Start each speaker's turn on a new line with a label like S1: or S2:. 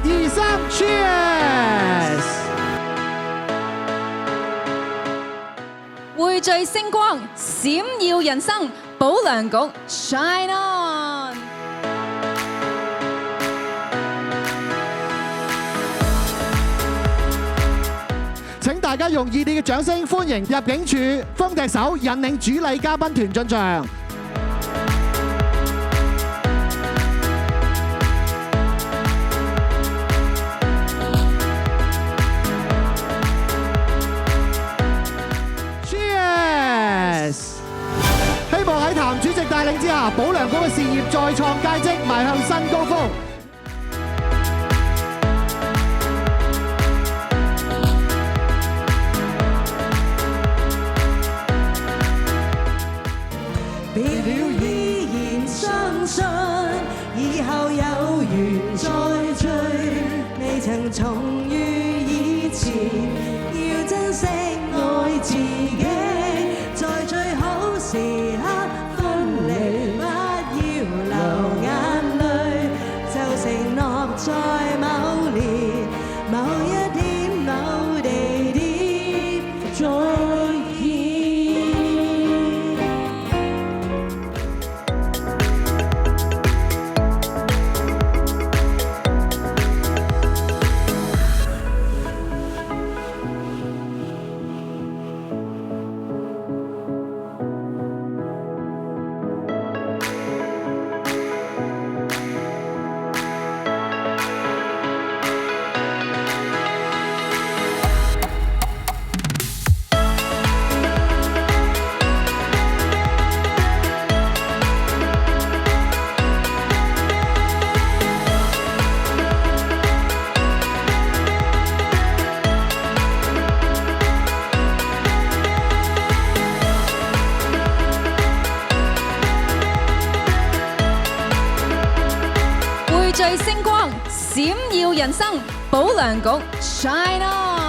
S1: 2、3 ，Cheers！
S2: 匯聚星光，閃耀人生，保良局 Shine On。
S1: 請大家用熱烈嘅掌聲歡迎入境處風笛手引領主禮嘉賓團進場。Cheers！希望喺譚主席帶領之下，保良局嘅事業再創佳績，邁向新高峰。
S3: 以後有緣再聚，未曾重遇以前，要珍惜愛自己，在最好時刻分離，不要流眼淚，就承諾在某年某一天某地點再見。
S2: 匯聚星光，閃耀人生，保良局 Shine On。